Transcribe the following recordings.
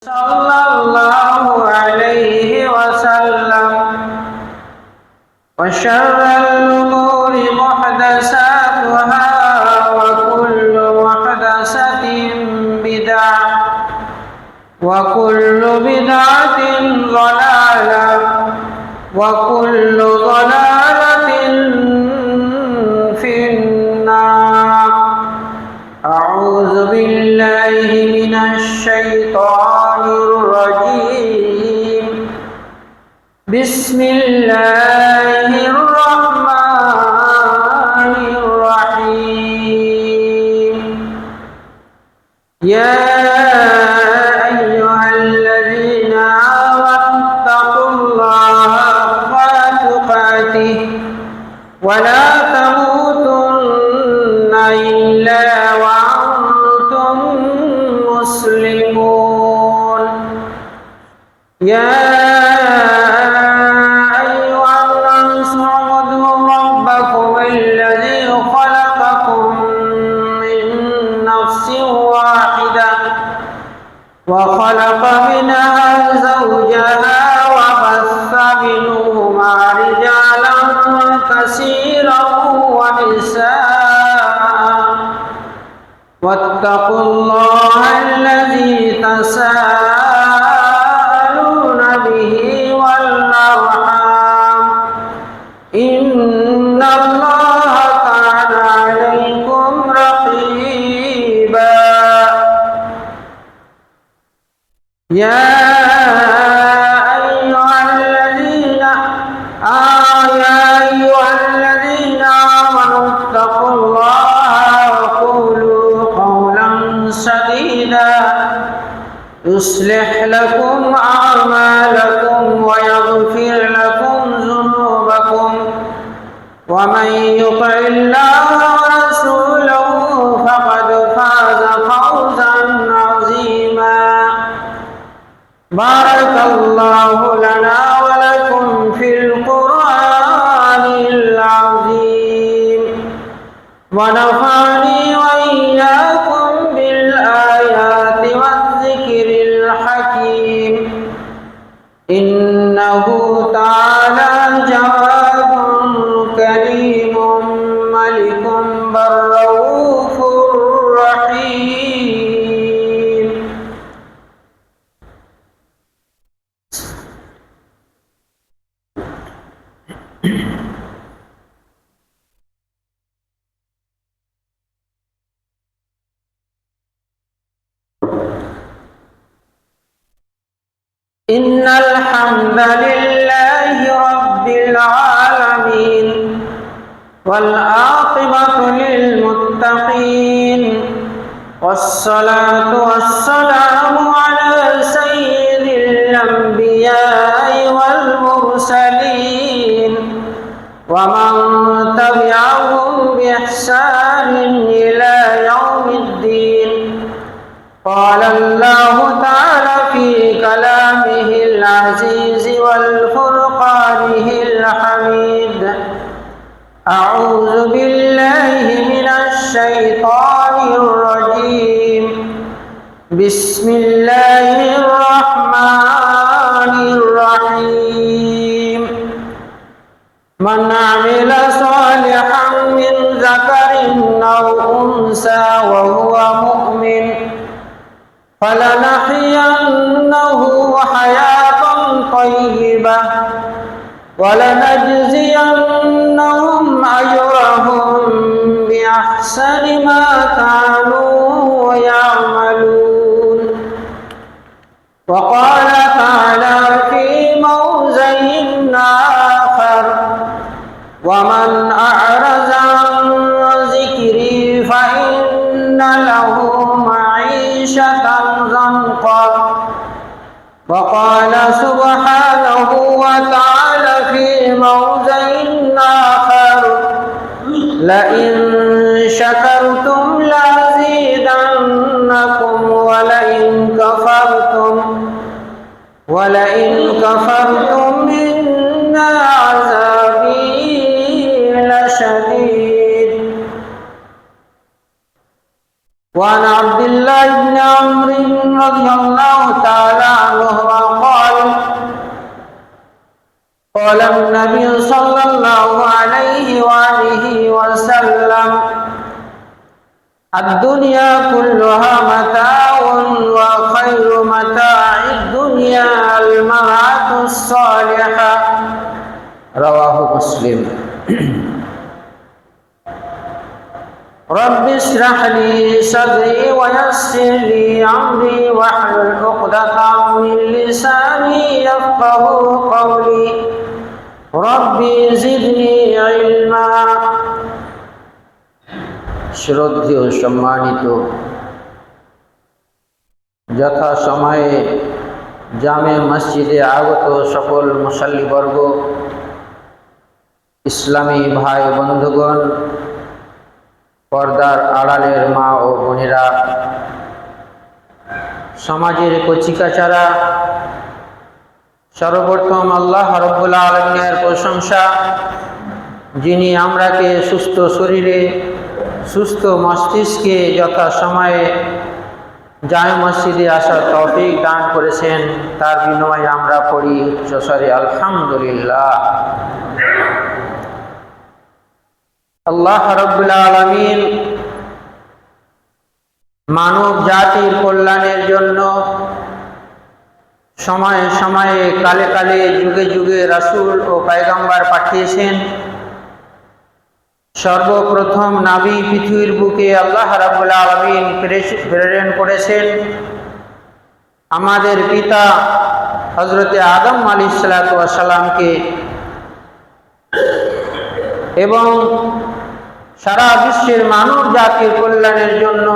sallallahu alayhi wa sallam wa sharral umuri muhdatsatuha wa kullu muhdatsatin bid'ah wa kullu bid'atin dhalalah wa kullu dhalalatin finnar. A'udzu billahi minasy syaithanir rajim. Bismillahirrahmanirrahim. Ya ayyuhalladzina amanu taqullaha haqqa tuqatih wa la tamutunna illa wa antum muslimun. Ya وخلق منها زوجها وبث منهما رجالا كثيرا ونساء واتقوا الله الذي تساءلون به والأرحام إن الله كان عليكم رقيبا. يا أيها الذين آمنوا اتقوا الله وقولوا قولا سديدا يصلح لكم أعمالكم ويغفر لكم ذنوبكم ومن يطع الله ورسوله فقد فاز فوزا عظيما. بارك الله لنا ولكم في القرآن العظيم ونفعني وإياكم بالآيات والذكر الحكيم. إنه تعالى جواد كريم ملك رؤوف رحيم. إن الحمد لله رب العالمين والعاقبة للمتقين والصلاة والسلام على سيد الأنبياء والمرسلين ومن تبعهم بإحسان إلى يوم الدين. قال الله تعالى في كلامه العزيز والفرقانه الحميد: أعوذ بالله من الشيطان الرجيم. بسم الله الرحمن الرحيم. من عمل صالحا من ذكر أو أنثى وهو مؤمن فلنحيينه حياة طيبة ولنجزينهم أجرهم بأحسن ما كانوا يعملون. وقال تعالى في موضع آخر: ومن أعرض عن ذكري فإن له معيشة ضنكا. وقال سبحانه وتعالى في موضع آخر: لئن شكرتم لأزيدنكم ولئن كفرتم إن عذابي لشديد. وعن عبد الله بن عمرو رضي الله تعالى متاع الدنيا المرأة الصالحة رواه مسلم رب اشرح لي صدري ويسر لي أمري واحلل عقدة من لساني يفقهوا قولي رب زدني علما শ্রদ্ধেয় সম্মানিত যথা সময়ে জামে মসজিদে আগত সকল মুসল্লিবর্গ, ইসলামী ভাই বন্ধুগণ, পর্দার আড়ালের মা ও বোনেরা, সমাজের কচিকাচারা, সর্বপ্রথম আল্লাহ রাব্বুল আলামিনের প্রশংসা, যিনি আমরাকে সুস্থ শরীরে সুস্থ মস্তিষ্কে যথা সময়ে জামে মসজিদে আসার তৌফিক দান করেছেন। তার বিনিময়ে আমরা পড়ি উচ্চস্বরে আলহামদুলিল্লাহ। আল্লাহ রাব্বুল আলামিন মানব জাতির কল্যাণের জন্য সময়ে সময়ে কালে কালে যুগে যুগে রাসূল ও পয়গম্বর পাঠিয়েছেন। সর্বপ্রথম নবী পৃথিবীর বুকে আল্লাহ রাব্বুল আলামিন প্রেরণ করেছেন আমাদের পিতা হযরতে আদম আলাইহিস সালাতু ওয়াস সালামকে, এবং সারা বিশ্বের মানব জাতির কল্যাণের জন্য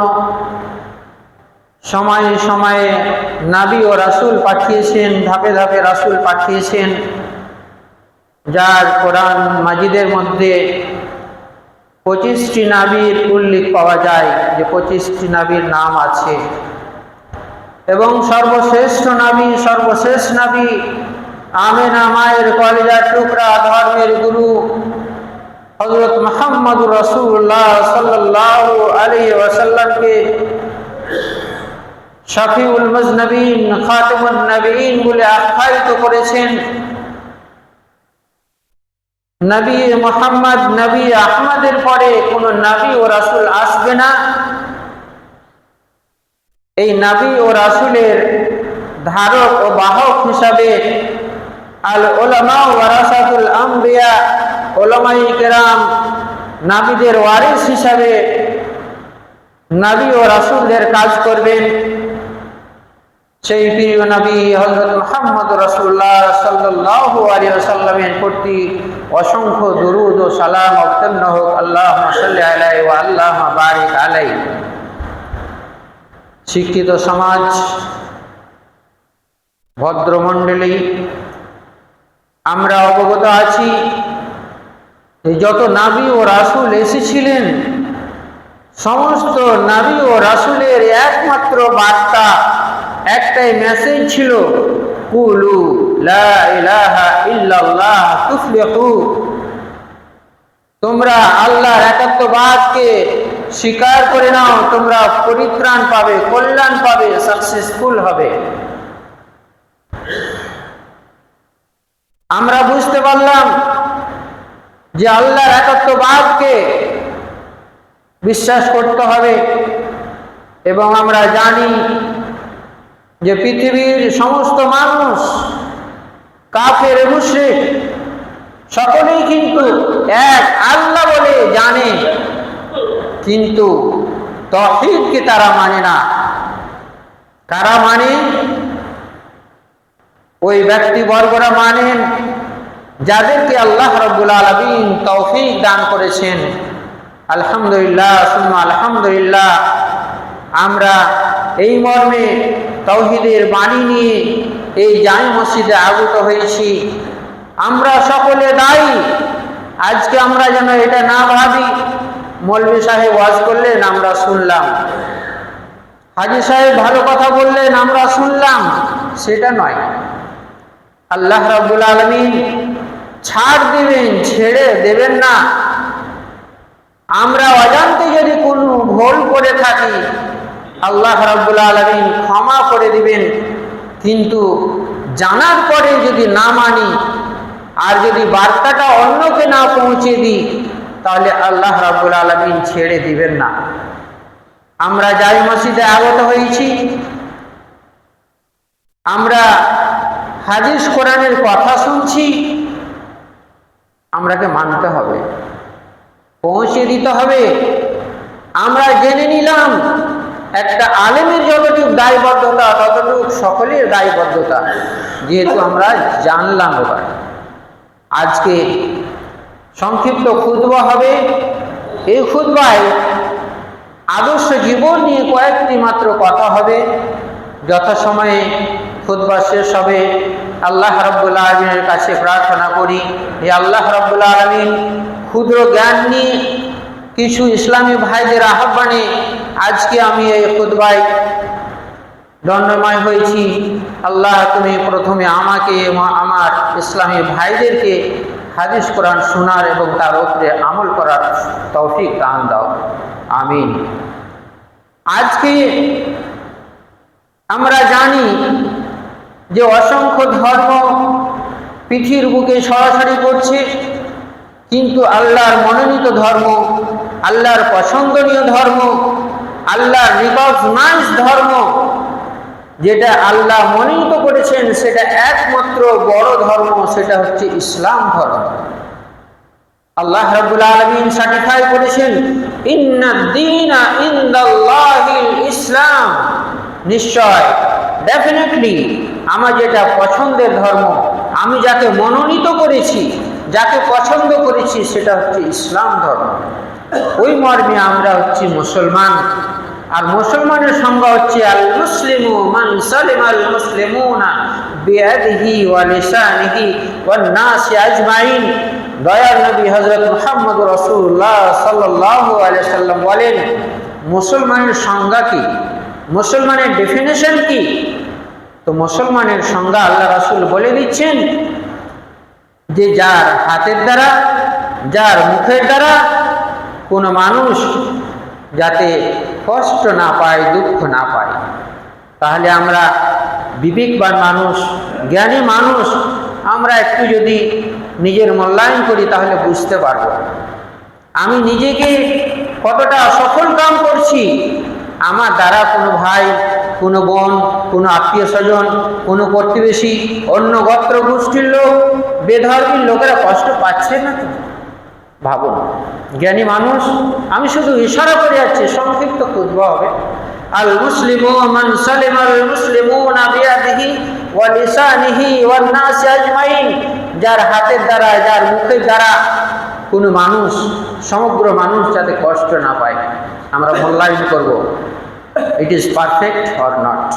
সময়ে সময়ে নবী ও রাসূল পাঠিয়েছেন, ধাপে ধাপে রাসূল পাঠিয়েছেন, যার কোরআন মাজিদের মধ্যে 25টি নবীর উল্লেখ পাওয়া যায়, যে 25টি নবীর নাম আছে। এবং সর্বশ্রেষ্ঠ নবী আমেনা মায়ের কলিজার টুকরা, ধর্মের গুরু হযরত মুহাম্মদুর রাসূলুল্লাহ সাল্লাল্লাহু আলাইহি ওয়াসাল্লামকে শফিউল মুজনবিন, খাতিমুন নবীন বলে আখ্যায়িত করেছেন। নবী মুহাম্মদ, নবী আহমদের পরে কোন নবী ও রাসূল আসবে না। এই নবী ও রাসূলের ধারক ও বাহক হিসাবে আল উলামা ওয়ারাসাতুল আমবিয়া, উলামায়ে কেরাম নবীদের ওয়ারিস হিসাবে নবী ও রাসূলদের কাজ করবেন। সেই প্রিয় নবী হযরত মুহাম্মদ রাসূলুল্লাহ সাল্লাল্লাহু আলাইহি ওয়াসাল্লামের প্রতি অসংখ্য দুরূদ ও সালাম অবতীর্ণ হোক। আল্লাহুম্মা সাল্লি আলাইহি ওয়া আল্লাহুম্মা বারিক আলাইহি। শিক্ষিত সমাজ, ভদ্রমণ্ডলী, আমরা অবগত আছি যত নবী ও রাসূল এসেছিলেন, সমস্ত নবী ও রাসূলের একমাত্র বার্তা, একটাই মেসেজ ছিল, কুলু লা ইলাহা ইল্লাল্লাহ তুফলিহু। তোমরা আল্লাহর একাত্মবাদকে স্বীকার করে নাও, তোমরা পরিত্রাণ পাবে, কল্যাণ পাবে, সাকসেসফুল হবে। আমরা বুঝতে পারলাম যে আল্লাহর একাত্মবাদকে বিশ্বাস করতে হবে, এবং আমরা জানি যে পৃথিবীর সমস্ত মানুষ, কাফের মুশরিক, সকলেই কিন্তু এক আল্লাহ বলে জানে, কিন্তু তাওহীদকে তারা মানে না। কারা মানে? ওই ব্যক্তিবর্গরা মানেন যাদেরকে আল্লাহ রাব্বুল আলামিন তৌফিক দান করেছেন। আলহামদুলিল্লাহ সুম্মা আলহামদুলিল্লাহ, আমরা এই মর্মে তাওহীদের বাণী নিয়ে এই জামে মসজিদে আগত হয়েছি। আমরা সকলে দায়ী। আজকে আমরা যেন এটা না ভাবি মৌলভী সাহেব ওয়াজ করলেন আমরা শুনলাম, হাজী সাহেব ভালো কথা বললেন আমরা শুনলাম, সেটা নয়। আল্লাহ রাব্বুল আলামিন ছাড় দিবেন, ছেড়ে দেবেন না। আমরা অজান্তে যদি কোনো ভুল করে থাকি, আল্লাহ রাব্বুল আলামিন ক্ষমা করে দিবেন। কিন্তু জানার পরে যদি না মানি, আর যদি বার্তাটা অন্যকে না পৌঁছে দিই, তাহলে আল্লাহ রাব্বুল আলামিন ছেড়ে দিবেন না। আমরা জামে মসজিদে আগত হয়েছি, আমরা হাদিস কোরআনের কথা শুনছি, আমরাকে মানতে হবে, পৌঁছে দিতে হবে। আমরা জেনে নিলাম একটা আলেমের যতটুকু দায়বদ্ধতা ততটুকু সকলের দায়বদ্ধতা, যেহেতু আমরা জানলাম। এবার আজকে সংক্ষিপ্ত খুতবা হবে। এই খুতবায় আদর্শ জীবন নিয়ে কয়েকটি মাত্র কথা হবে। যথাসময়ে খুতবা শেষ হবে। আল্লাহ রাব্বুল আলামিনের কাছে প্রার্থনা করি, হে আল্লাহ রাব্বুল আলামিন, ক্ষুদ্র জ্ঞান নিয়ে কিছু ইসলামী ভাইদের আহ্বানে আজকে আমি এই খুতবায় দণ্ডময় হয়েছি। আল্লাহ, তুমি প্রথমে আমাকে এবং আমার ইসলামী ভাইদেরকে হাদিস কোরআন শোনার এবং তার উপরে আমল করার তৌফিক দান দাও, আমিন। আজকে আমরা জানি যে অসংখ্য ধর্ম পৃথিবীর বুকে সরাসরি করছে, কিন্তু আল্লাহর মনোনীত ধর্ম, আল্লাহর পছন্দনীয় ধর্ম, আল্লাহর রিকগনাইজ ধর্ম, যেটা আল্লাহ মনোনীত করেছেন, সেটা একমাত্র বড় ধর্ম, সেটা হচ্ছে ইসলাম ধর্ম। আল্লাহ রাব্বুল আলামিন সার্টিফাই করেছেন, ইন্নাদ-দীনা ইনদাল্লাহিল ইসলাম, নিশ্চয়, ডেফিনেটলি আমার যেটা পছন্দের ধর্ম, আমি যাকে মনোনীত করেছি, যাকে পছন্দ করেছি, সেটা হচ্ছে ইসলাম ধর্ম। ওই মর্মে আমরা হচ্ছি মুসলমান। আর মুসলমানের সংজ্ঞা হচ্ছে আল মুসলিমু মান সালিমাল মুসলিমুনা বিয়াদিহি ওয়া লিসানিহি ওয়ান নাসি আজমাইন। দয়ার নবী হযরত মুহাম্মদ রাসূলুল্লাহ সাল্লাল্লাহু আলাইহি সাল্লাম বলেন, মুসলমানের সংজ্ঞা কি, মুসলমানের ডেফিনেশন কি? তো মুসলমানের সংজ্ঞা আল্লাহ রাসূল বলে দিচ্ছেন যে যার হাতের দ্বারা, যার মুখের দ্বারা কোনো মানুষ যাতে কষ্ট না পায়, দুঃখ না পায়। তাহলে আমরা বিবেকবান মানুষ, জ্ঞানী মানুষ, আমরা একটু যদি নিজের মূল্যায়ন করি তাহলে বুঝতে পারবো আমি নিজেকে কতটা সফল কাম করছি। আমার দ্বারা কোনো ভাই, কোনো বোন, কোনো আত্মীয় স্বজন, কোনো প্রতিবেশী, অন্য গোত্র গোষ্ঠীর লোক, বেধর্মীর লোকেরা কষ্ট পাচ্ছে না তো? ভাবুন, জ্ঞানী মানুষ। আমি শুধু ইশারা করে যাচ্ছি, সংক্ষিপ্ত খুতবা হবে। আল মুসলিমু মান সালিমাল মুসলিমুনা বিয়াদিহি ওয়া লিসানিহি ওয়ান নাসি আজমাইন। যার হাতের দ্বারা, যার মুখের দ্বারা কোনো মানুষ, সমগ্র মানুষ যাতে কষ্ট না পায়, আমরা মূল্যায়ন করব, it is perfect or not.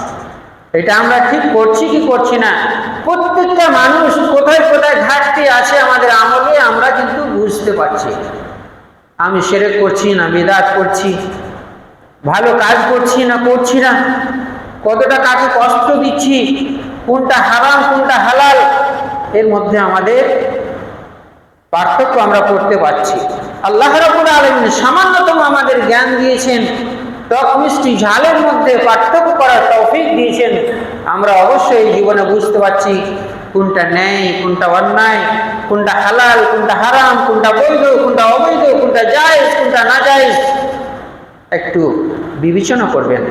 এটা আমরা ঠিক করছি কি করছি না। প্রত্যেকটা মানুষ কোথায় কোথায় ঘাটতি আছে আমাদের আমলে, আমরা কিন্তু বুঝতে পারছি। আমি শিরক করছি না বিদআত করছি, ভালো কাজ করছি না করছি না, কতটা কাকে কষ্ট দিচ্ছি, কোনটা হারাম কোনটা হালাল, এর মধ্যে আমাদের পার্থক্য আমরা করতে পারছি। আল্লাহ রাব্বুল আলামিন সামান্যতম আমাদের জ্ঞান দিয়েছেন, টক মিষ্টি ঝালের মধ্যে পার্থক্য করার তৌফিক দিয়েছেন। আমরা অবশ্যই জীবনে বুঝতে পারছি কোনটা ন্যায়, কোনটা অন্যায়, কোনটা হালাল, কোনটা হারাম, কোনটা বৈধ, কোনটা অবৈধ, কোনটা জায়েজ, কোনটা না জায়েজ। একটু বিবেচনা করবেন।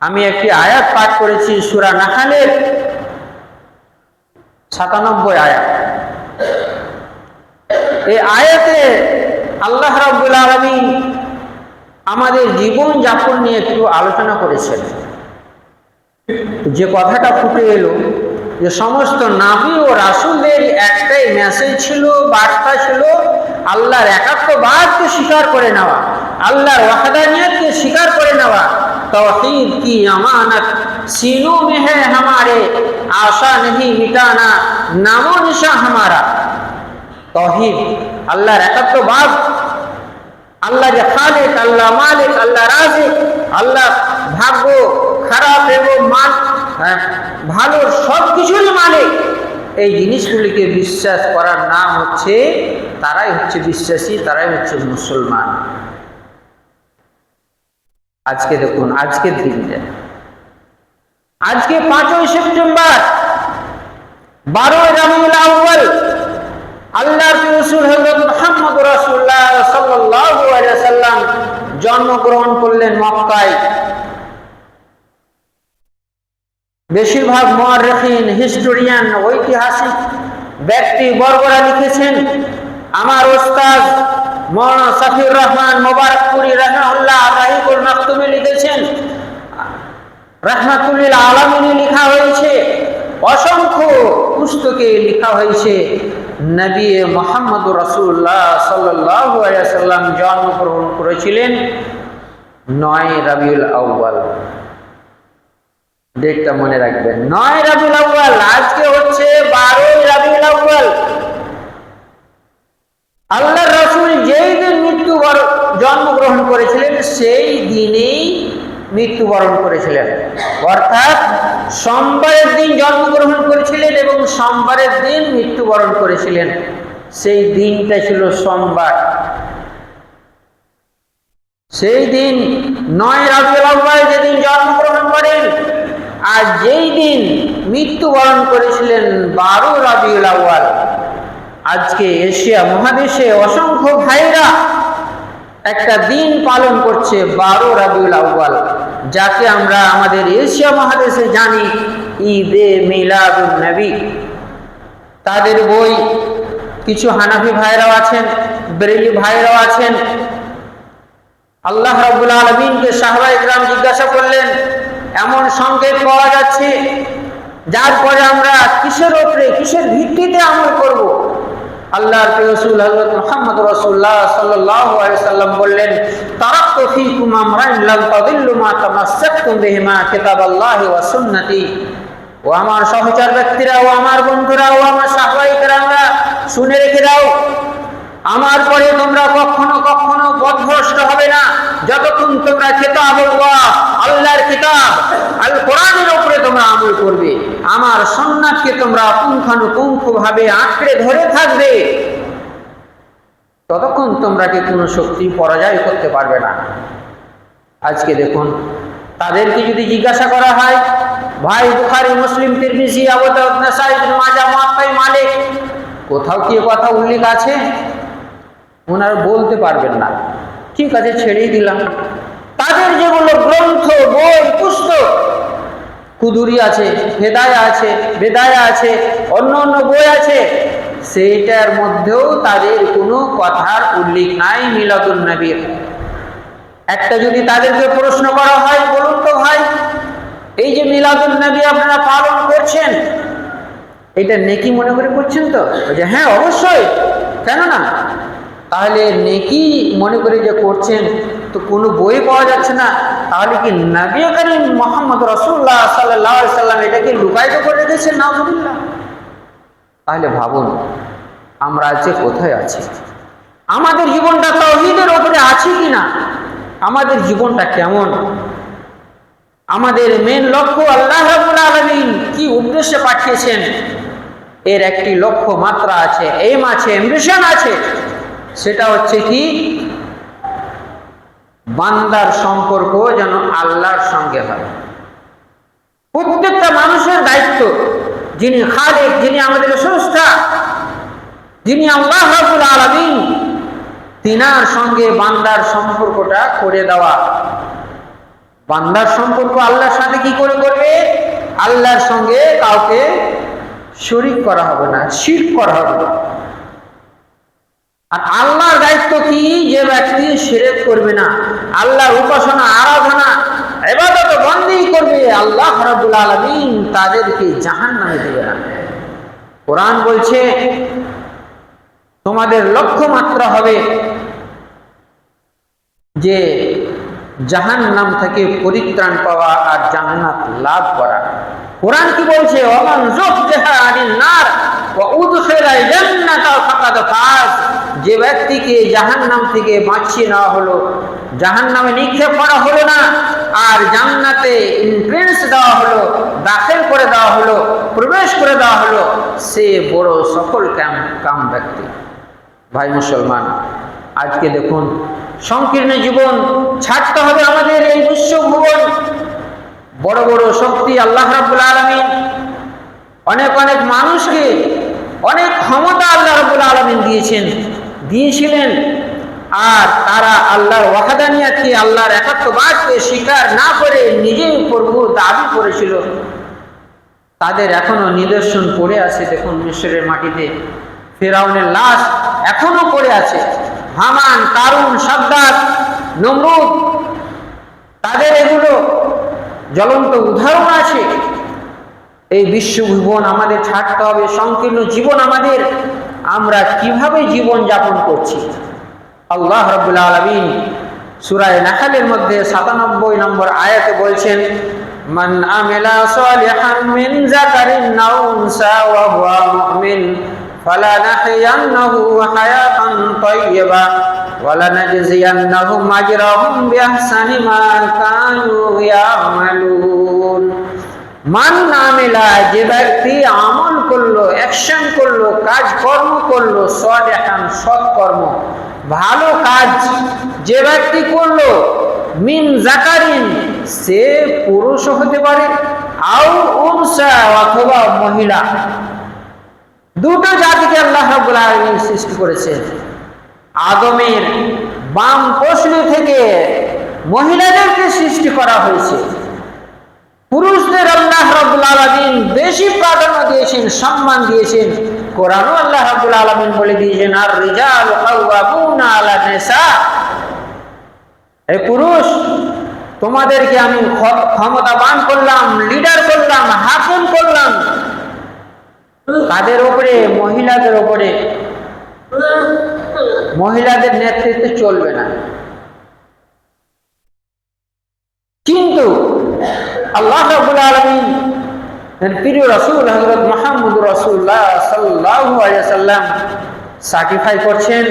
আমি একটি আয়াত পাঠ করেছি সূরা নাহলের ৯৭ আয়াত। এই আয়াতে আল্লাহ রাব্বুল আলামিন আমাদের জীবন যাপন নিয়ে একটু আলোচনা করেছেন। যে কথাটা ফুটে এলো যে সমস্ত নবী ও রাসূলদের একটাই মেসেজ ছিল, বার্তা ছিল, আল্লাহর একাত্মবাদকে স্বীকার করে নেওয়া, আল্লাহর ওয়াহদানিয়তকে স্বীকার করে নেওয়া। तौहीद की अमानत सीनों में है हमारे, आशा नहीं मिटाना नामो निशा हमारा। तौहीद, আল্লাহর একাত্মবাদ, আল্লাহ যে খালিক, আল্লাহ মালিক, আল্লাহ রাজিক, আল্লাহ ভাগ্য, খারাপ এবং ভালোর সব কিছুরই মালিক, এই জিনিসগুলিকে বিশ্বাস করার নাম হচ্ছে, তারাই হচ্ছে বিশ্বাসী, তারাই হচ্ছে মুসলমান। আজকে দেখুন, আজকের দিনটা, আজকে ৫ই সেপ্টেম্বর ১২ রবিউল আউয়াল, আল্লাহর রাসূল হযরত মুহাম্মদ রাসূলুল্লাহ সাল্লাল্লাহু আলাইহি সাল্লাম জন্মগ্রহণ করলেন মক্কায়। বেশিরভাগ মুআররিখিন, হিস্টোরিয়ান, ঐতিহাসিক ব্যক্তি বর্গরা লিখেছেন, আমার ওস্তাদ মাওলানা সাফিউর রহমান মোবারকপুরী রাহিমাহুল্লাহ রাহিকুল মাকতুমে লিখেছেন, রাহমাতুল আলামিনে লেখা হয়েছে, অসংখ্য পুস্তকে লেখা হয়েছে, নবী মুহাম্মদ রাসূলুল্লাহ সাল্লাল্লাহু আলাইহি ওয়াসাল্লাম জন্মগ্রহণ করেছিলেন 9 রবিউল আউয়াল। ডেটটা মনে রাখবেন, 9 রবিউল আউয়াল। আজকে হচ্ছে 12 রবিউল আউয়াল। আল্লাহর রাসূল যেই দিন জন্মগ্রহণ করেছিলেন সেই দিনেই মৃত্যুবরণ করেছিলেন, অর্থাৎ সোমবারের দিন জন্মগ্রহণ করেছিলেন এবং সোমবারের দিন মৃত্যুবরণ করেছিলেন। সেই দিনটা ছিল সোমবার। সেই দিন 9 রবিউল আউয়াল যেদিন জন্মগ্রহণ করেন আর যেই দিন মৃত্যুবরণ করেছিলেন 12 রবিউল আউয়াল। আজকে এশিয়া মহাদেশে অসংখ্য ভাইরা একটা দিন পালন করছে 12 রবিউল আউয়াল, যাকে আমরা আমাদের এশিয়া মহাদেশে জানি ঈদে মিলাদুন নবী। তাদের বই, কিছু হানাফি ভাইরাও আছেন, বেরেলি ভাইরাও আছেন। আল্লাহ রাব্বুল আলামিনকে সাহাবায়ে কেরাম জিজ্ঞাসা করলেন, এমন সংকেত পাওয়া যাচ্ছে যার পরে আমরা কিসের উপরে, কিসের ভিত্তিতে আমল করব? আল্লাহর রাসূল হযরত মুহাম্মদ রাসূলুল্লাহ সাল্লাল্লাহু আলাইহি ওয়াসাল্লাম বললেন, তারাকতু ফীকুম আমরান লান তাদিল্লু মা তামাসসাকতুম বিহিমা কিতাবাল্লাহি ওয়া সুন্নতি। ও আমার সহচর ব্যক্তিরা, ও আমার বন্ধুরা, ও আমার সাহাবায়ে কেরামরা, শুনে রেখে দাও, আমার পরে তোমরা কখনো কখনো পথভ্রষ্ট হবে না যতক্ষণ তোমরা কিতাবুল্লাহ, আল্লাহর কিতাব আল কোরআনের উপরে তোমরা আমল করবে, আমার সুন্নাতকে তোমরা পুঙ্খানুপুঙ্খভাবে আঁকড়ে ধরে থাকবে, ততক্ষণ তোমরাকে কোনো শক্তি পরাজয় করতে পারবে না। আজকে দেখুন, তাদেরকে যদি জিজ্ঞাসা করা হয়, ভাই বুখারী, মুসলিম, তিরমিজি, আবু দাউদ, নাসাঈ, ইবনে মাজাহ, মুওয়াত্তা, মালিক, কোথাও কি কথা উল্লেখ আছে? ওনারা বলতে পারবেন না। ঠিক আছে, ছেড়েই দিলাম। তাদের যেগুলো গ্রন্থ, বই, পুস্তক, কুদুরি আছে, হেদায়া আছে, বেদায়া আছে, অন্য অন্য বই আছে, সেইটার মধ্যেও তাদের কোনো কথার উল্লেখ নাই মিলাদুন নবীর। একটা যদি তাদেরকে প্রশ্ন করা হয়, বলুন তো ভাই, এই যে মিলাদুন নবী আপনারা পালন করছেন, এটা নেকি মনে করে করছেন তো? যে হ্যাঁ অবশ্যই, কেন না? তাহলে নেকি মনে করে যে করছেন, তো কোনো বই পাওয়া যাচ্ছে না, তাহলে কি নবী করিম মুহাম্মদ রাসূলুল্লাহ সাল্লাল্লাহু আলাইহি সাল্লাম এটাকে লুকায়িত করে রেখেছেন? নাউযুবিল্লাহ। তাহলে ভাবুন আমরা আজকে কোথায় আছি? আমাদের জীবনটা তাওহীদের উপরে আছে কিনা? আমাদের জীবনটা কেমন? আমাদের মেন লক্ষ্য আল্লাহ রাব্বুল আলামিন কি উদ্দেশ্যে পাঠিয়েছেন, এর একটি লক্ষ্য মাত্রা আছে, এইম আছে, অ্যাম্বিশন আছে। সেটা হচ্ছে কি, বান্দার সম্পর্ক যেন আল্লাহর সঙ্গে হয়। প্রত্যেকটা মানুষের দায়িত্ব, যিনি খালিক, যিনি আমাদের স্রষ্টা, যিনি আল্লাহ রাব্বুল আলামিন, তিনার সঙ্গে বান্দার সম্পর্কটা করে দেওয়া। বান্দার সম্পর্ক আল্লাহর সাথে কি করে করবে? আল্লাহর সঙ্গে কাউকে শরীক করা হবে না, শিরক করা হবে না। আর আল্লাহর দায়িত্ব কি? যে ব্যক্তি শিরক করবে না, আল্লাহর উপাসনা, আরাধনা, ইবাদত, বন্দেগী করবে, আল্লাহ রাব্বুল আলামিন তাদেরকে জাহান্নামে দেবে না। কোরআন বলছে তোমাদের লক্ষ্যমাত্রা হবে যে জাহান্নাম থেকে পরিত্রাণ পাওয়া আর জান্নাত লাভ করা। কোরআন কি বলছে? ওমান যুহজিহা আনিন নার ওয়া উদখিলাল জান্নাতা ফাকাদ ফাজ। যে ব্যক্তিকে জাহান্নাম থেকে বাঁচিয়ে নেওয়া হলো, জাহান্নামে নিক্ষেপ করা হলো না, আর জান্নাতে এন্ট্রেন্স দেওয়া হলো, দাখিল করে দেওয়া হলো, প্রবেশ করে দেওয়া হলো, সে বড় সফল কাম ব্যক্তি। ভাই মুসলমান, আজকে দেখুন সংকীর্ণ জীবন ছাড়তে হবে আমাদের। এই বিশ্বভুবন, বড় বড় শক্তি আল্লাহ রাব্বুল আলামিন অনেক অনেক মানুষকে অনেক ক্ষমতা আল্লাহ রাব্বুল আলামিন দিয়েছিলেন, আর তারা আল্লাহর ওয়াহদানিয়াতকে, আল্লাহর একাত্মবাদকে স্বীকার না করে নিজেই প্রভু দাবি করেছিল। তাদের এখনো নিদর্শন পড়ে আছে। দেখুন মিশরের মাটিতে ফেরাউনের লাশ এখনো পড়ে আছে। হামান, কারুন, সাদ্দাত, নমরুদ, তাদের এগুলো জ্বলন্ত উদাহরণ আছে। এই বিশ্বভুবন আমাদের ছাড়তে হবে, সংকীর্ণ জীবন আমাদের। আমরা কিভাবে জীবন যাপন করছি? আল্লাহ রাব্বুল আলামিন সূরা নাহলের মধ্যে 97 নম্বর আয়াতে বলছেন, মান আমিলা সালিহান মিন যাকারিন আও উনসা ওয়া হুয়া মুমিন ফালানাহইয়ান্নাহু হায়াতান তাইয়্যিবা ওয়া লানাজজিয়ান্নাহুম আজরাহুম বিআহসানি মা কানু ইয়ামালুন। মান আমিলা, যে ব্যক্তি আমল করলো, অ্যাকশন করলো, কাজকর্ম করলো, সালিহান, সৎকর্ম, ভালো কাজ যে ব্যক্তি করলো, মিন যাকারিন, সে পুরুষ হতে পারে, আও উনসা, অথবা মহিলা। দুটো জাতিকে আল্লাহ রাব্বুল আলামিন সৃষ্টি করেছেন। আদমের বাম পশলি থেকে মহিলাদেরকে সৃষ্টি করা হয়েছে। পুরুষদের আল্লাহ রাব্বুল আলামিন বেশি প্রাধান্য দিয়েছেন, সম্মান দিয়েছেন। কোরআনও আল্লাহ রাব্বুল আলামিন বলে দিয়েছেন, আর রিজালু কাওয়ামুনা আলা নিসা, এই পুরুষ তোমাদেরকে আমি ক্ষমতাবান করলাম, লিডার করলাম, হাকিম করলাম। তাদের উপরে, মহিলাদের উপরে, মহিলাদের নেতৃত্বে চলবে না। কিন্তু আল্লাহ রাব্বুল আলামিন প্রিয় রাসূল হযরত মুহাম্মদুর রাসূলুল্লাহ সাল্লাল্লাহু আলাইহি ওয়াসাল্লাম সার্টিফাই করছেন,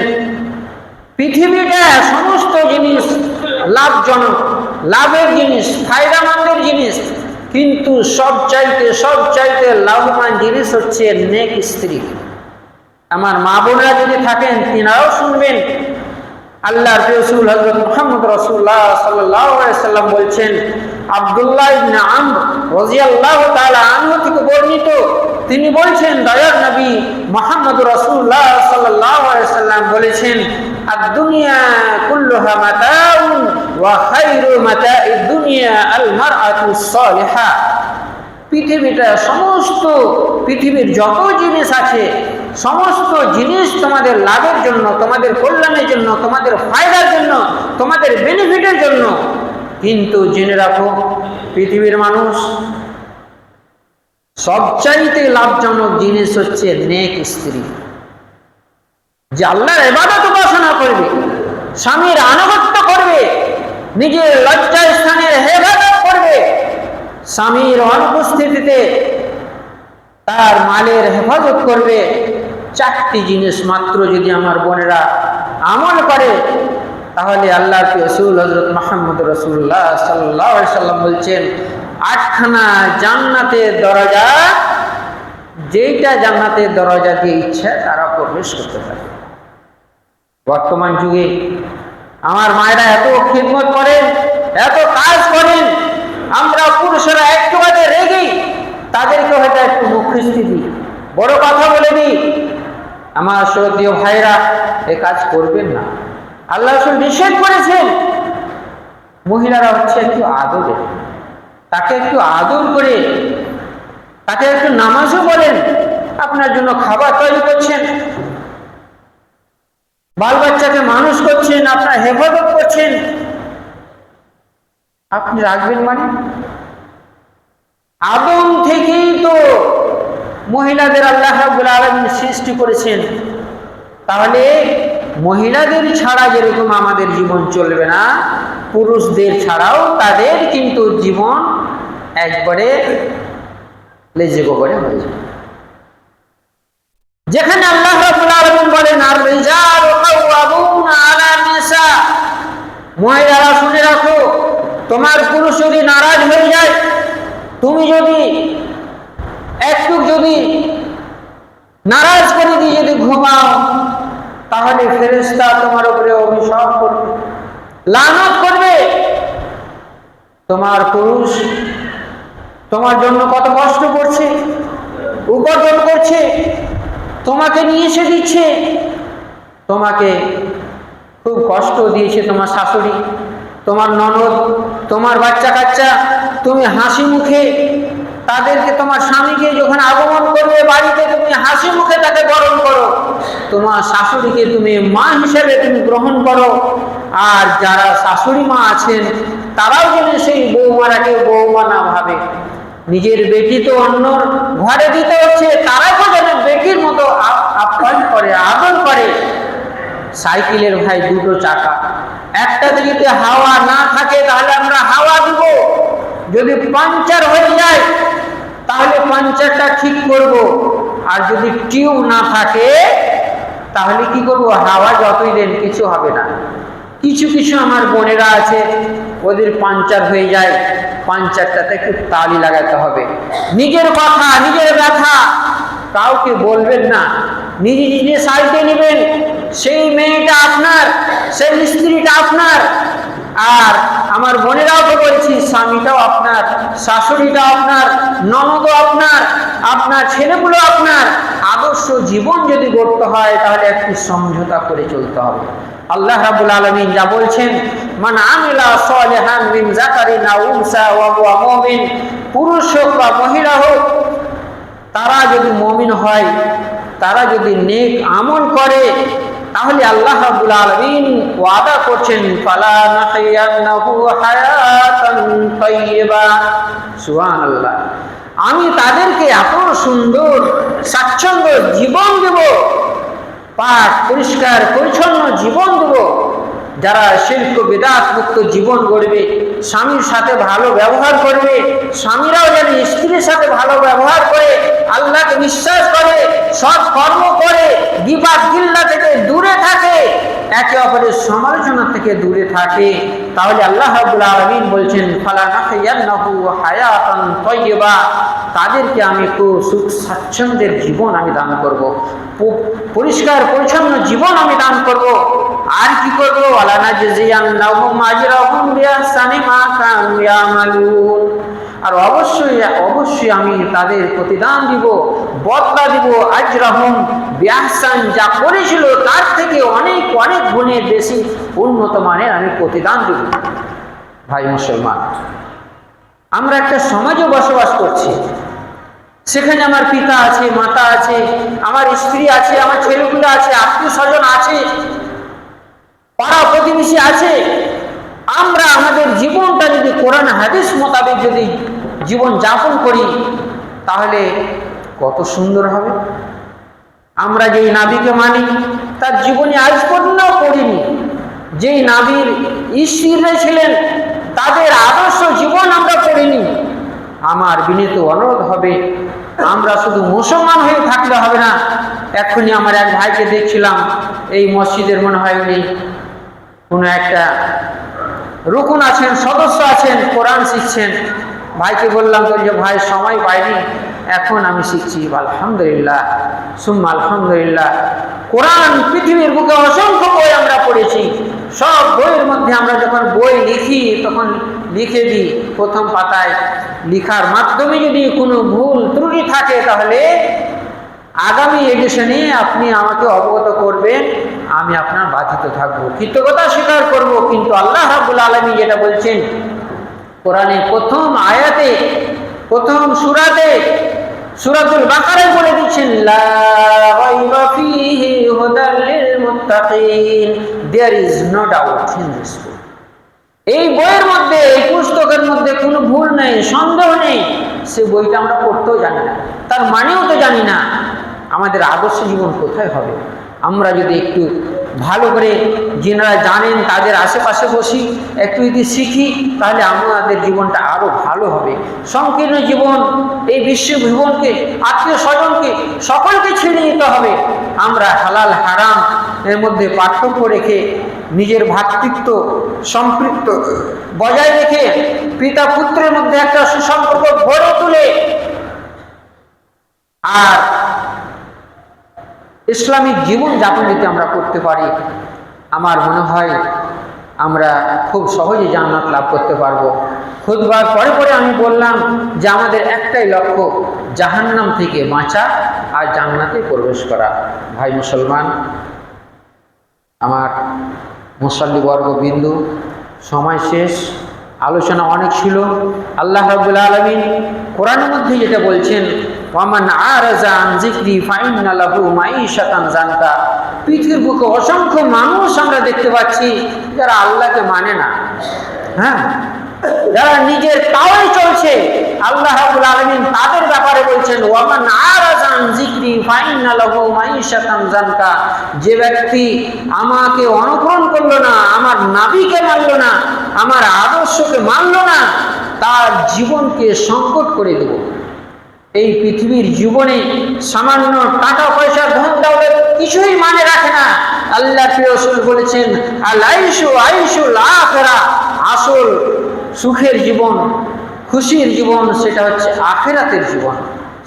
পৃথিবীটা সমস্ত জিনিস লাভজনক, লাভের জিনিস, ফায়দামন্দের জিনিস, কিন্তু সবচাইতে লাভবান জিনিস হচ্ছে নেক স্ত্রী। আমার মা বোনেরা যদি থাকেন তিনারাও শুনবেন। আল্লাহর রাসূল হযরত মুহাম্মদ রাসূলুল্লাহ সাল্লাল্লাহু আলাইহি ওয়াসাল্লাম বলছেন, আব্দুল্লাহ ইবনে আমর রাদিয়াল্লাহু তাআলা আনহু থেকে বর্ণিত, তিনি বলছেন, দয়ার নবী মুহাম্মদ রাসূলুল্লাহ সাল্লাল্লাহু আলাইহি ওয়াসাল্লাম বলেছেন, আদ-দুনিয়া কুল্লুহা মাতাউন ওয়া খায়রু মাতা'id দুনিয়া আল মারআতুস সালিহা। পৃথিবীটা, সমস্ত পৃথিবীর যত জিনিস আছে, সমস্ত জিনিস তোমাদের লাভের জন্য, তোমাদের কল্যাণের জন্য, তোমাদের ফায়দার জন্য, তোমাদের বেনিফিটের জন্য। কিন্তু জেনে রাখো, পৃথিবীর মানুষ সবচাইতে লাভজনক জিনিস হচ্ছে নেক স্ত্রী, যে আল্লাহর ইবাদত উপাসনা করবে, স্বামীর আনুগত্য করবে, নিজের লজ্জা স্থানের হেফাজত করবে, স্বামীর অনুপস্থিতিতে তার মালের হেফাজত করবে। চারটি জিনিস মাত্র যদি আমার বোনেরা আমল করে, তাহলে আল্লাহর রাসূল হযরত মুহাম্মদ রাসূলুল্লাহ সাল্লাল্লাহু আলাইহি ওয়াসাল্লাম বলছেন, 8খানা জান্নাতের দরজা, যেটা জান্নাতের দরজা দিয়ে ইচ্ছা তারা প্রবেশ করতে পারে। বর্তমান যুগে আমার মায়েরা এত খিদমত করেন, এত কাজ করেন, আমরা পুরুষেরা একটুখানি রেগেই তাদেরকে হয়তো একটু মুখস্থি দিই, বড় কথা বলে দিই। আমার শ্রদ্ধেয় ভাইরা, এ কাজ করবেন না। আল্লাহ রাসূল নিষেধ করেছেন। মহিলারা হচ্ছে একটু আদরে, তাকে একটু আদর করে, তাকে একটু নামাজও বলেন, আপনার জন্য খাবার তৈরি করছেন, বাল বাচ্চাকে মানুষ করছেন, আপনার হেফাজত করছেন, আপনি রাখবেন মানে? আদম থেকেই তো মহিলাদের আল্লাহ রাব্বুল আলামিন সৃষ্টি করেছেন। তাহলে মহিলাদের ছাড়া যেরকম আমাদের জীবন চলবে না, পুরুষদের ছাড়াও তাদের কিন্তু জীবন একবারে লেজে গোবরে হয়ে যাবে। যেখানে আল্লাহ রাব্বুল আলামিন বলেন, আর রিজালু কাওয়ামুনা আলা নিসা, মহিলারা শুনে রাখো, তোমার পুরুষ যদি নারাজ হয়ে যায়, তুমি যদি একটু যদি নারাজ করে দিয়ে যদি ঘুমাও, তাহলে ফেরেশতা তোমার উপরে অভিশাপ করবে, লানত করবে। তোমার পুরুষ তোমার জন্য কত কষ্ট করছে, উপার্জন করছে, তোমাকে নিয়ে এসে দিচ্ছে, তোমাকে খুব কষ্ট দিয়েছে তোমার শাশুড়ি, তোমার ননদ, তোমার বাচ্চা কাচ্চা, তুমি হাসি মুখে তাদেরকে, তোমার স্বামীকে যখন আগমন করবে বাড়িতে, তুমি হাসি মুখে তাকে বরণ করো। তোমার শাশুড়িকে তুমি মা হিসেবে তুমি গ্রহণ করো। আর যারা শাশুড়ি মা আছেন তারাও যেন সেই বৌমারাকে বৌমা না ভাবে। নিজের বেটি তো অন্য ঘরে দিতে হচ্ছে, তারাও যেন বেটির মতো আপ্যায়ন করে, আদর করে। সাইকেলের ভাই দুটো চাকা, একটাতে যদি হাওয়া না থাকে তাহলে আমরা হাওয়া দিব, যদি পাংচার হয়ে যায় তাহলে পাংচারটা ঠিক করব, আর যদি টিউব না থাকে তাহলে কি করব? হাওয়া যতই দেন কিছু হবে না। কিছু কিছু আমার বোনেরা আছে, ওদের পাংচার হয়ে যায়, পাংচারটাতে একটু তালি লাগাতে হবে। নিজের কথা, নিজের ব্যথা কাউকে বলবেন না, নিজে নিজে সাইডে নেবেন। সেই মেয়েটা আপনার, সেই স্ত্রীটা আপনার। আর আমার বোনেরাও তো বলছি, স্বামীটাও আপনার, শাশুড়িটাও আপনার, ননদও আপনার, আপনার ছেলেগুলো আপনার। আদর্শ জীবন যদি গড়তে হয় তাহলে একটু সমঝোতা করে চলতে হবে। আল্লাহ রাব্বুল আলামিন যা বলছেন, মান আমিলা সালিহান মিন যাকারিন আও উনসা ওয়া হুয়া মুমিন, পুরুষ হোক বা মহিলা হোক, তারা যদি মুমিন হয়, তারা যদি নেক আমল করে, তাহলে আল্লাহ রাব্বুল আলামিন ওয়াদা করছেন, ফালা নাহইয়ান্নাহু হায়াতান তাইয়্যিবা। সুবহানাল্লাহ। আমি তাদেরকে এত সুন্দর স্বাচ্ছন্দ্য জীবন দেব, পাক পরিষ্কার পরিচ্ছন্ন জীবন দেব, যারা শিরক বিদআত মুক্ত জীবন গড়বে, স্বামীর সাথে ভালো ব্যবহার করবে, স্বামীরাও যেন স্ত্রীর সাথে ভালো ব্যবহার করে, আল্লাহকে বিশ্বাস করে, সৎ কর্ম করে, গীবাত গিল্লা থেকে দূরে থাকে, একে অপরের সমালোচনা থেকে দূরে থাকে, তাহলে আল্লাহ রাব্বুল আলামিন বলছেন, ফালা নাহইয়ান্নাহু হায়াতান তাইয়্যিবা, তাদেরকে আমি একটু সুখ স্বাচ্ছন্দ্যের জীবন আমি দান করব, পরিষ্কার পরিচ্ছন্ন জীবন আমি দান করব। আর কি করব? ওয়ালা নাজজিয়ান্নাহুম আজরাহুম বিআহসানি মা কানু ইয়ামালুন। আর অবশ্যই অবশ্যই আমি তাদের প্রতিদান দিব, বদলা দিব, আজরাহুম বিআহসান, যা করেছিল তার থেকে অনেক অনেক গুণের বেশি উন্নত মানের আমি প্রতিদান দিব। ভাই মুসলমান, আমরা একটা সমাজে বসবাস করছি, সেখানে আমার পিতা আছে, মাতা আছে, আমার স্ত্রী আছে, আমার ছেলেগুলো আছে, আত্মীয় স্বজন আছে, পাড়া প্রতিবেশী আছে। আমরা আমাদের জীবনটা যদি কোরআন হাদিস মোতাবেক যদি জীবন যাপন করি তাহলে কত সুন্দর হবে। আমরা যেই নাবিকে মানি তার জীবনে আজ পর্যন্ত পড়িনি, যেই নাবির স্ত্রীরা ছিলেন তাদের আদর্শ জীবন আমরা পড়িনি। আমার বিনীত অনুরোধ হবে, আমরা শুধু মুসলমান হয়ে থাকলে হবে না। এক্ষুনি আমার এক ভাইকে দেখছিলাম, এই মসজিদের মনে হয় উনি কোনো একটা রুকুন আছেন, সদস্য আছেন, কোরআন শিখছেন। ভাইকে বললাম তো যে ভাই সময় পাইনি, এখন আমি শিখছি। আলহামদুলিল্লাহ, সুম্মা আলহামদুলিল্লাহ। কোরআন পৃথিবীর বুকে অসংখ্য বই আমরা পড়েছি, সব বইয়ের মধ্যে আমরা যখন বই লিখি তখন লিখে দিই প্রথম পাতায়। লিখার মাধ্যমে যদি কোনো ভুল ত্রুটি থাকে তাহলে আগামী এডিশনে আপনি আমাকে অবগত করবেন, আমি আপনার বাধিত থাকবো, কৃতজ্ঞতা স্বীকার করব। কিন্তু আল্লাহ রাব্বুল আলামিন যেটা বলছেন কোরআনে প্রথম আয়াতে, প্রথম সূরাতে, সূরাতুল বাকারায় বলে দিচ্ছেন, লা রাইবা ফীহি হুদাল লিল মুত্তাকিন, there is no doubt in this book. এই বইয়ের মধ্যে, এই পুস্তকের মধ্যে কোনো ভুল নেই, সন্দেহ নেই। সে বইটা আমরা পড়তেও জানি না, তার মানেও তো জানি না। আমাদের আদর্শ জীবন কোথায় হবে? আমরা যদি একটু ভালো করে যারা জানেন তাদের আশেপাশে বসি, একটু যদি শিখি, তাহলে আমাদের জীবনটা আরো ভালো হবে। সংকীর্ণ জীবন, এই বিশ্ব জীবনকে, আত্মীয় স্বজনকে সকলকে ছেড়ে দিতে হবে। আমরা হালাল হারাম এর মধ্যে পার্থক্য রেখে নিজের ভ্রাতৃত্ব সম্পৃক্ত বজায় রেখে পিতা পুত্রের মধ্যে একটা সুসম্পর্ক গড়ে তুলে, আর ইসলামিক জীবন যাপন যদি আমরা করতে পারি, আমার মনে হয় আমরা খুব সহজে জান্নাত লাভ করতে পারবো। খুতবার পরে পরে আমি বললাম যে আমাদের একটাই লক্ষ্য, জাহান্নাম থেকে বাঁচা আর জান্নাতে প্রবেশ করা। ভাই মুসলমান, আমার মুসল্লিবর্গ বিন্দু, সময় শেষ। আলোচনা অনেক ছিল। আল্লাহ রাব্বুল আলামিন কোরআনের মধ্যে যেটা বলছেন, ওয়ামান আরাজা আন যিকরি ফাইন্না লাহু মাঈশাতান যানকা। পৃথিবীর বুকে অসংখ্য মানুষ আমরা দেখতে পাচ্ছি যারা আল্লাহকে মানে না, হ্যাঁ, যারা নিজের তাওই চলছে। আল্লাহ রাব্বুল আলামিন তাদের ব্যাপারে বলছেন, ওয়ামান আরাজা আন যিকরি ফাইন্না লাহু মাঈশাতান যানকা। যে ব্যক্তি আমাকে অনুসরণ করলো না, আমার নবীকে মানলো না, আমার আদর্শকে মানলো না, তার জীবনকে সংকট করে দেব। এই পৃথিবীর জীবনে সামান্য টাকা পয়সা ধন দৌলত কিছুই মানে রাখে না। আল্লাহ রাসূল বলেছেন, আল আইশু আইশুল আখিরা। আসল সুখের জীবন, খুশির জীবন সেটা হচ্ছে আখিরাতের জীবন,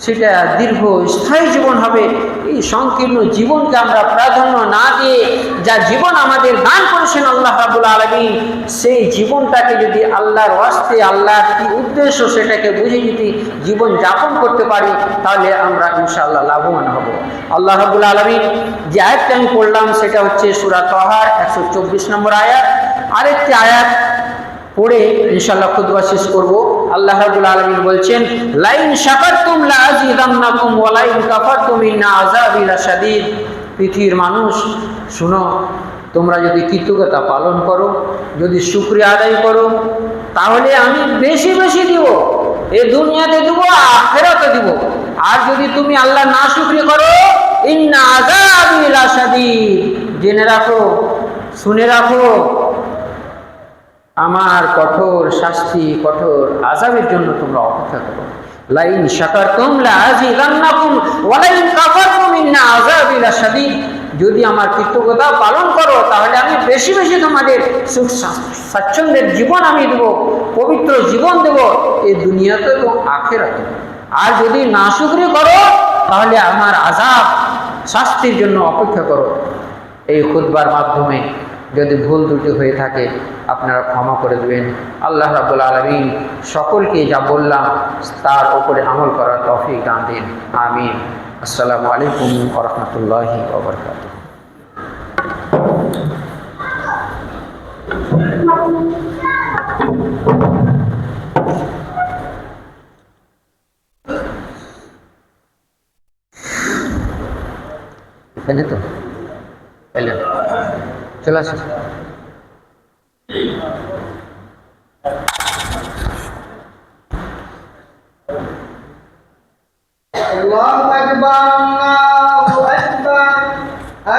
সেটা দীর্ঘ স্থায়ী জীবন হবে। এই সংকীর্ণ জীবনকে আমরা প্রাধান্য না দিয়ে যা জীবন আমাদের দান করেছেন আল্লাহ রাব্বুল আলামিন, সেই জীবনটাকে যদি আল্লাহর ওয়াস্তে, আল্লাহর কি উদ্দেশ্য সেটাকে বুঝে যদি জীবন যাপন করতে পারি, তাহলে আমরা ইনশাআল্লাহ লাভবান হব। আল্লাহ রাব্বুল আলামিন যে আয়াতটা আমি পড়লাম সেটা হচ্ছে সূরা তাহার 124 নম্বর আয়াত। আরেকটি আয়াত পড়ে ইনশাআল্লাহ খুতবা শেষ করব। আল্লাহ রাব্বুল আলামিন বলছেন, লাইন শাকারতুম লাযিদান্নাকুম ওয়া লাইন কাফারতুম ইন্না আযাবি লাশাদীদ। পৃথিবীর মানুষ শুনো, তোমরা যদি কৃতজ্ঞতা পালন করো, যদি শুকরিয়া আদায় করো, তাহলে আমি বেশি বেশি দিব, এই দুনিয়াতে দিব, আখিরাতে দিব। আর যদি তুমি আল্লাহ না শুকরিয়া করো, ইন্না আযাবি লাশাদীদ, জেনে রাখো, শুনে রাখো, আমার কঠোর শাস্তি, কঠোর আযাবের জন্য তোমরা অপেক্ষা করো। লাইন শাকারতুম লাযিদান্নাকুম ওয়া লাইন কাফারতুম ইন্না আযাবি লাশাদীদ। যদি আমার কৃতজ্ঞতা পালন করো, তাহলে আমি বেশি বেশি তোমাদের সুখ স্বাচ্ছন্দ্যের জীবন আমি দেব, পবিত্র জীবন দেব, এই দুনিয়াতে এবং আখিরাতে। আর যদি নাশুকরি করো, তাহলে আমার আযাব, শাস্তির জন্য অপেক্ষা করো। এই খুতবার মাধ্যমে যদি ভুল ত্রুটি হয়ে থাকে আপনারা ক্ষমা করে দেবেন। আল্লাহ রাব্বুল আলামিন সকলকে যা বললাম তার উপরে আমল করার তৌফিক দান দিন। আমিন। আসসালামু আলাইকুম ওয়া রাহমাতুল্লাহি ওয়া বারাকাতুহু। এখানে তো এলেন, চলে আসুন। আল্লাহু আকবার, আল্লাহু আকবার,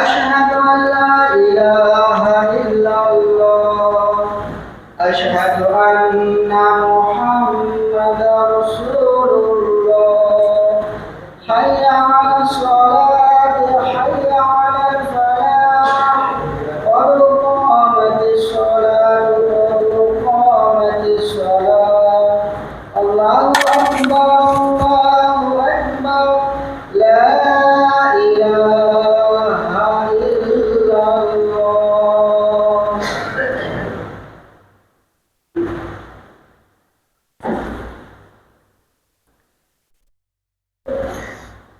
আশহাদু আল্লা ইলাহা ইল্লাল্লাহ, আশহাদু আন্না মুহাম্মাদার রাসূলুল্লাহ, হাইয়া আলাস সালাত, হাইয়া আলাল ফালাহ, ক্বাদ কামাতিস সালাত, ক্বাদ কামাতিস সালাহ। আল্লাহু আকবার, আল্লাহু আকবার, লা ইলাহা ইল্লাল্লাহ।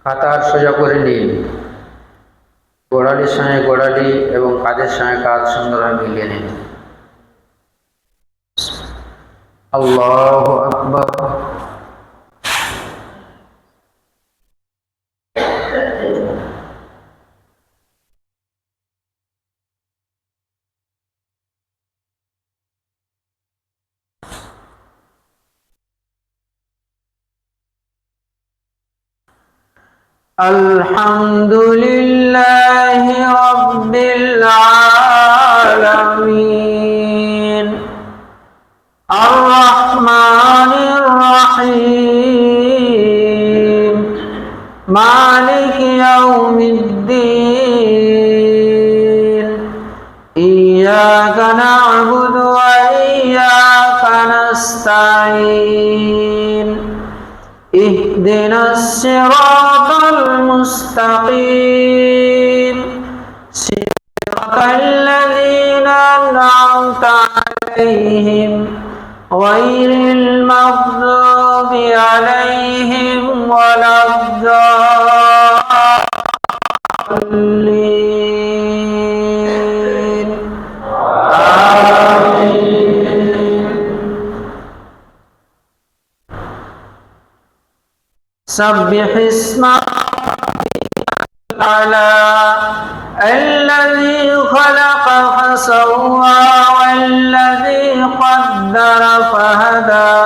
কাতার সোজা করে নিন, গোড়ালির সঙ্গে গোড়ালি এবং কাঁধের সঙ্গে কাঁধ সুন্দরভাবে মিলিয়ে নিন। আল্লাহু আকবার। আলহামদুলিল্লাহি রাব্বিল আলামিন, আর রহমানির রহিম, মালিক ইয়াউমিদ্দিন, ইয়্যাকা না'বুদু ওয়া ইয়্যাকা নাস্তাঈন, ইহদিনাস সিরাতাল মুস্তাকিম, সিরাতাল্লাযীনা আন'আমতা আলাইহিম গায়রিল মাগযুবি আলাইহিম ওয়ালাদ-দাল্লিন। আমিন। سبح اسم الأعلى الذي خلق فسوى والذي قدر فهدى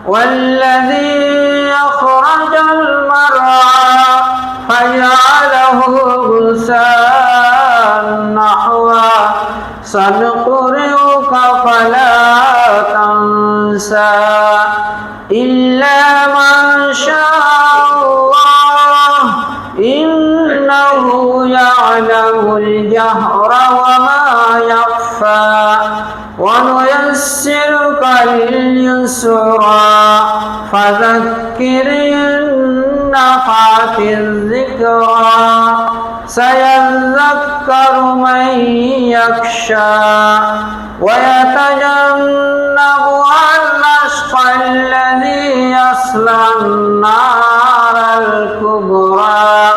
والذي أخرج المرعى فجعله غثاء نحوا سنقرئك فلا تنسى إلا ما شاء الله إنه يعلم الجهر وما يخفى ونيسرك لليسرى فذكر إن نفعت الذكرى سيذكر من يخشى ويتجنبها الأشقى الذي يصلى النار الكبرى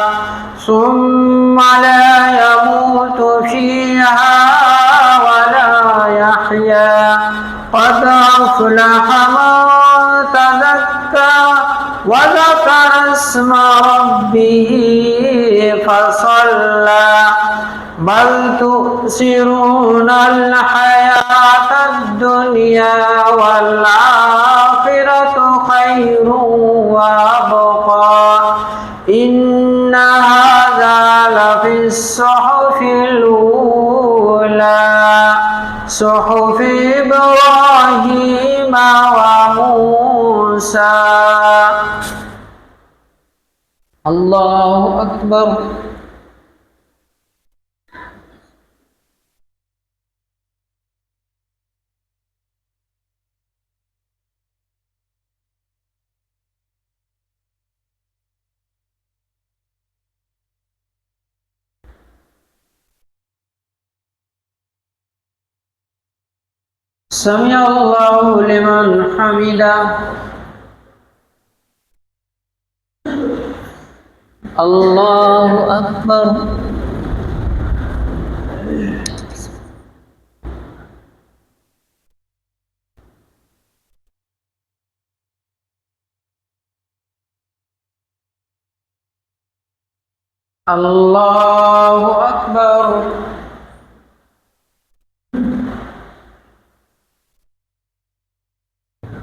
ثم لا يموت فيها ولا يحيا قد أفلح من تزكى وذكر اسم ربه فصلى بل تؤثرون الحياة الدنيا والآخرة خير وأبقى إن هذا لفي الصحف الأولى صحف إبراهيم وموسى. الله أكبر. سمع الله لمن حمده. الله أكبر. الله أكبر.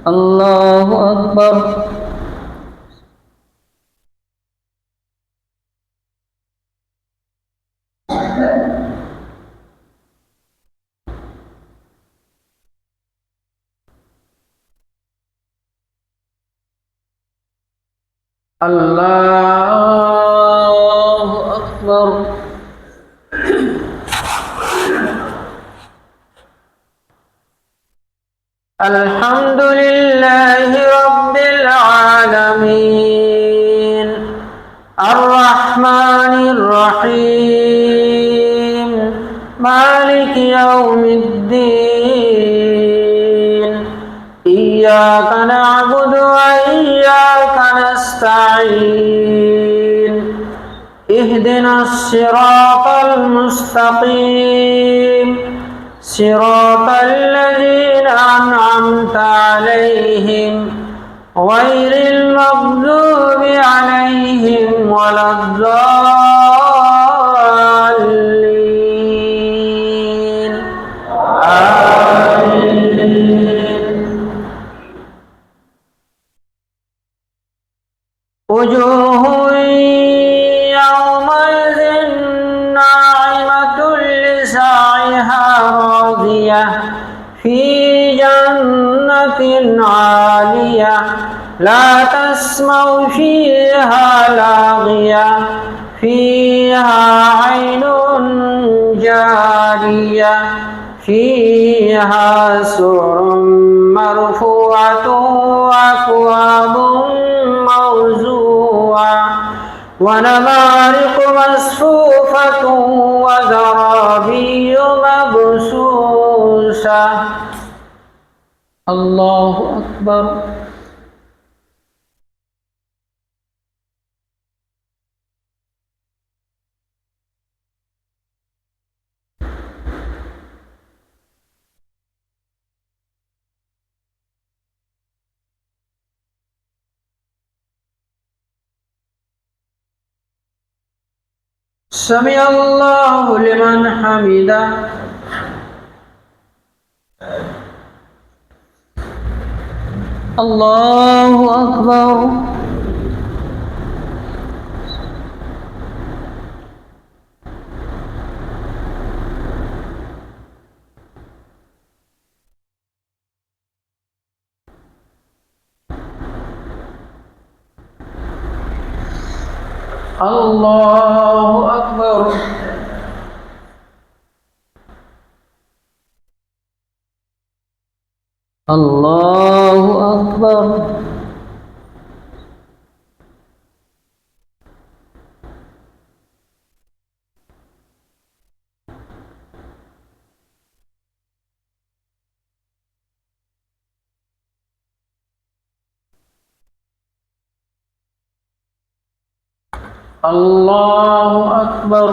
الله أكبر. الله أكبر. الحمد لله رب العالمين الرحمن الرحيم مالك يوم الدين إياك نعبد وإياك نستعين اهدنا الصراط المستقيم صراط الذين أنعمت عليهم غير المغضوب عليهم ولا الضالين آمين. وجوه يومئذ ناعمة لسعيها راضية في جنة عالية لا تسمع فيها لاغية فيها عين جارية فيها سرر مرفوعة وأكواب موضوعة ونمارق مصفوفة وزرابي مبثوثة. الله أكبر. سمع الله لمن حمده الله أكبر الله أكبر الله أكبر الله أكبر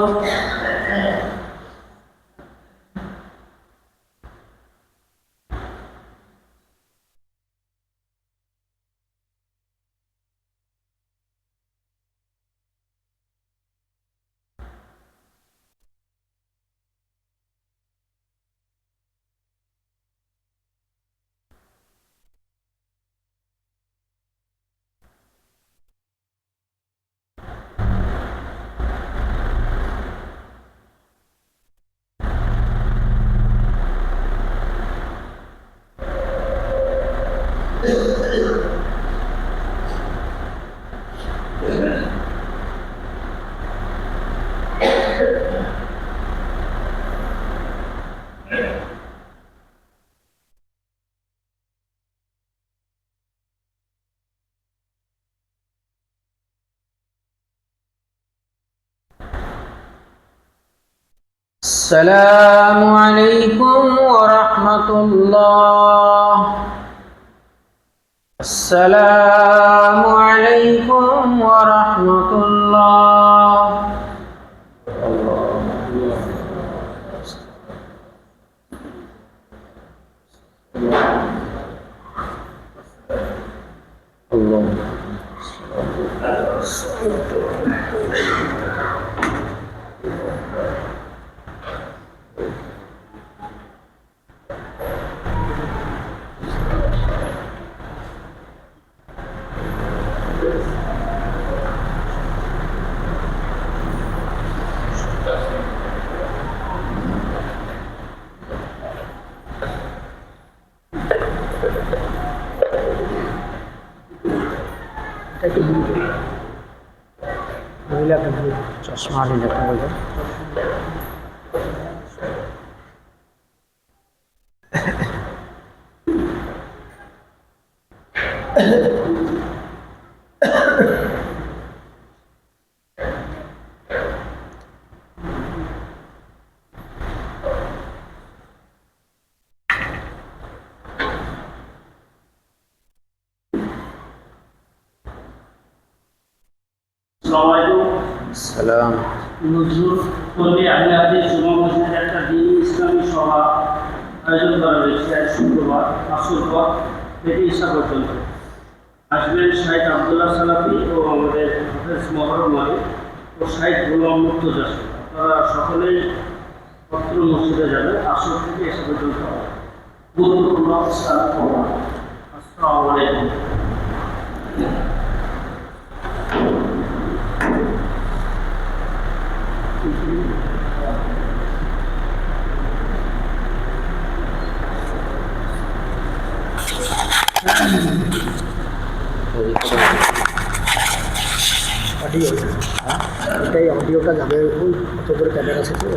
السلام عليكم ورحمة الله السلام عليكم ورحمة الله चश्मा ले लेता हूँ সালাম নজরুল পল্লী আহলাদিস জুমা মসজিদের একটা দ্বীনি ইসলামী সভা আয়োজন করা হয়েছে আজ শুক্রবার আসর পর থেকে ঈশা পর্যন্ত। আসবেন শাইখ আব্দুল্লাহ সালাফি ও আমাদের হাফেজ মহরম আলী ও শাইখ গোলাম মুর্তজা। আপনারা সকলেই পত্র মসজিদে যাবেন আসর থেকে ঈশা পর্যন্ত। গুরুত্বপূর্ণ আসসালামু আলাইকুম। অডিও এটাই অডিওটা যাবে ওই কত করে ক্যামেরা আছে তো